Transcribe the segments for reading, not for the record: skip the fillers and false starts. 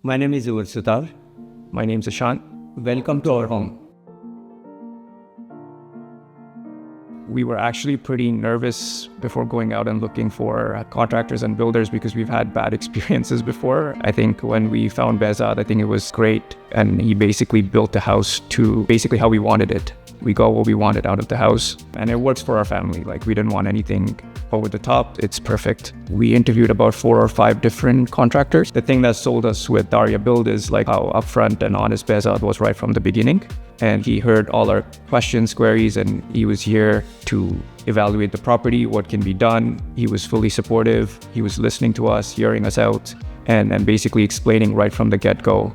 My name is Sutar. My name's Ashant. Welcome to our home. We were actually pretty nervous before going out and looking for contractors and builders because we've had bad experiences before. I think when we found Behzad, I think it was great. And he basically built the house to basically how we wanted it. We got what we wanted out of the house and it works for our family. Like we didn't want anything over the top. It's perfect. We interviewed about 4 or 5 different contractors. The thing that sold us with Daria Build is like how upfront and honest Behzad was right from the beginning. And he heard all our questions, queries, and he was here to evaluate the property, what can be done. He was fully supportive. He was listening to us, hearing us out, and basically explaining right from the get-go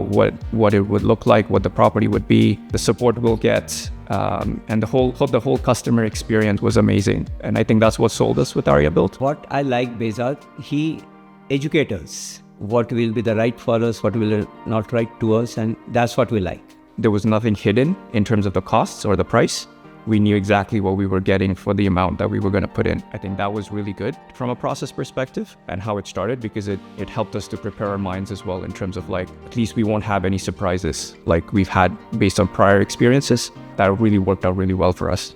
what it would look like, what the property would be, the support we'll get, and the whole customer experience was amazing. And I think that's what sold us with Daria Build. What I like Behzad, he educates us. What will be the right for us, what will not right to us, and that's what we like. There was nothing hidden in terms of the costs or the price. We knew exactly what we were getting for the amount that we were going to put in. I think that was really good from a process perspective and how it started, because it helped us to prepare our minds as well in terms of like, at least we won't have any surprises like we've had based on prior experiences. That really worked out really well for us.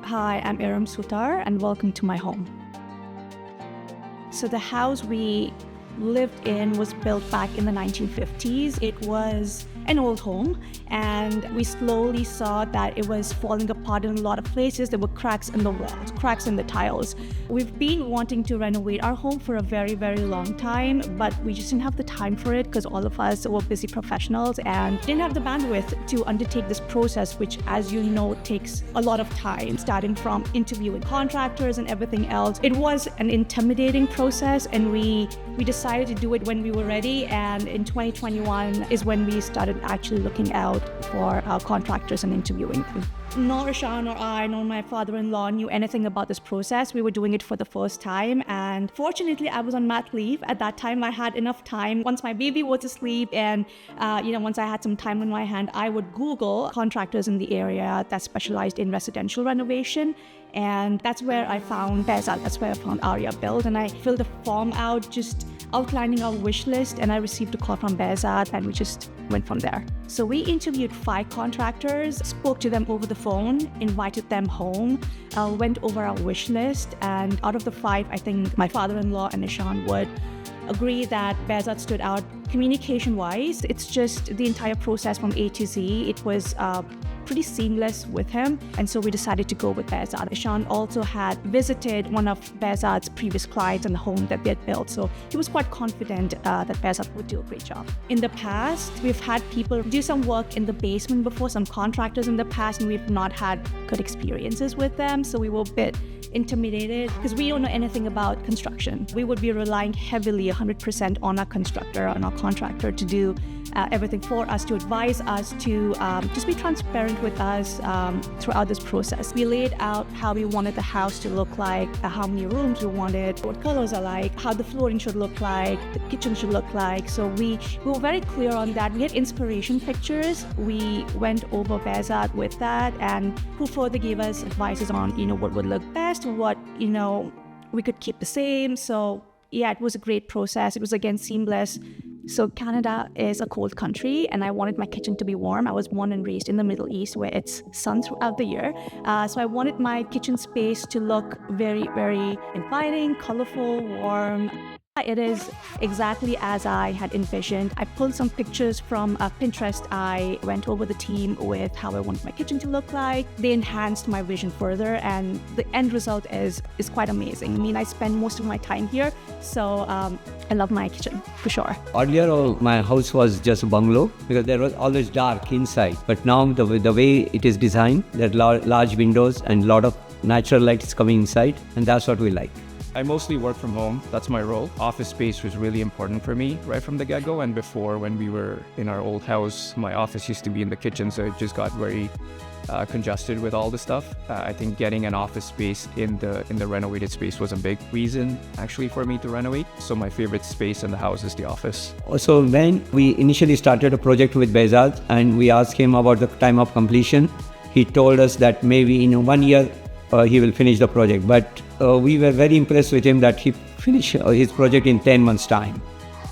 Hi, I'm Iram Sutar and welcome to my home. So the house we lived in was built back in the 1950s. It was an old home and we slowly saw that it was falling apart in a lot of places. There were cracks in the walls, cracks in the tiles. We've been wanting to renovate our home for a very, very long time, but we just didn't have the time for it because all of us were busy professionals and didn't have the bandwidth to undertake this process, which, as you know, takes a lot of time, starting from interviewing contractors and everything else. It was an intimidating process and we decided to do it when we were ready, and in 2021 is when we started actually looking out for our contractors and interviewing them. Nor Ishan or I nor my father-in-law knew anything about this process. We were doing it for the first time, and fortunately I was on mat leave. At that time I had enough time. Once my baby was asleep and once I had some time on my hand, I would Google contractors in the area that specialized in residential renovation. And that's where I found Behzad, that's where I found Daria Build, and I filled a form out just outlining our wish list, and I received a call from Behzad and we just went from there. So we interviewed 5 contractors, spoke to them over the phone, invited them home, went over our wish list, and out of the 5, I think my father-in-law and Ishan would agree that Behzad stood out communication-wise. It's just the entire process from A to Z. It was pretty seamless with him, and so we decided to go with Behzad. Ishan also had visited one of Behzad's previous clients and the home that they had built, so he was quite confident that Behzad would do a great job. In the past, we've had people do some work in the basement before, some contractors in the past, and we've not had good experiences with them, so we were a bit intimidated because we don't know anything about construction. We would be relying heavily 100% on our constructor, on our contractor to do everything for us, to advise us, to just be transparent with us throughout this process. We laid out how we wanted the house to look like, how many rooms we wanted, what colors are like, how the flooring should look like, the kitchen should look like. So we were very clear on that. We had inspiration pictures. We went over Behzad with that, and who further gave us advices on what would look best, what we could keep the same. So yeah, it was a great process. It was again seamless. So Canada is a cold country and I wanted my kitchen to be warm. I was born and raised in the Middle East where it's sun throughout the year. So I wanted my kitchen space to look very, very inviting, colorful, warm. It is exactly as I had envisioned. I pulled some pictures from Pinterest. I went over the team with how I wanted my kitchen to look like. They enhanced my vision further, and the end result is quite amazing. I mean, I spend most of my time here, so I love my kitchen for sure. Earlier, my house was just a bungalow because there was always dark inside. But now the way it is designed, there are large windows and a lot of natural light is coming inside, and that's what we like. I mostly work from home. That's my role. Office space was really important for me right from the get-go. And before, when we were in our old house, my office used to be in the kitchen, so it just got very congested with all the stuff. I think getting an office space in the renovated space was a big reason actually for me to renovate. So my favorite space in the house is the office. Also, when we initially started a project with Behzad and we asked him about the time of completion, he told us that maybe in 1 year he will finish the project. But we were very impressed with him that he finish his project in 10 months' time.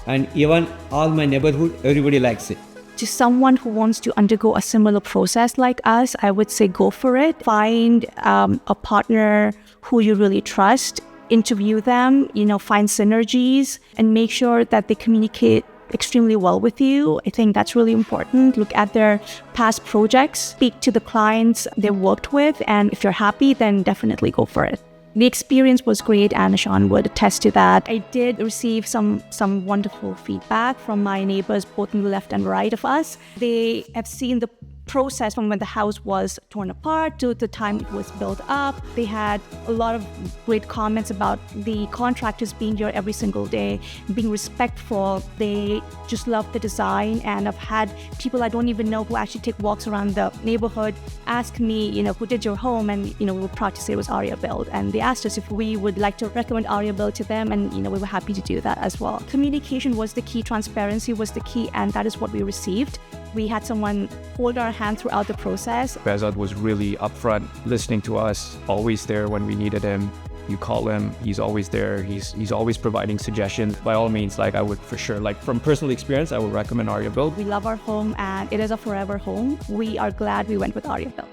And even all my neighborhood, everybody likes it. To someone who wants to undergo a similar process like us, I would say go for it. Find a partner who you really trust, interview them, find synergies, and make sure that they communicate extremely well with you. I think that's really important. Look at their past projects, speak to the clients they worked with, and if you're happy, then definitely go for it. The experience was great, and Sean would attest to that. I did receive some wonderful feedback from my neighbors, both on the left and right of us. They have seen the process from when the house was torn apart to the time it was built up. They had a lot of great comments about the contractors being here every single day, being respectful. They just love the design, and I've had people I don't even know who actually take walks around the neighborhood ask me, who did your home, and we were proud to say it was Aria Build, and they asked us if we would like to recommend Aria Build to them, and we were happy to do that as well. Communication was the key, transparency was the key, and that is what we received. We had someone hold our hand throughout the process. Behzad was really upfront, listening to us, always there when we needed him. You call him, he's always there. He's always providing suggestions. By all means, I would for sure, from personal experience, I would recommend Aria Build. We love our home, and it is a forever home. We are glad we went with Aria Build.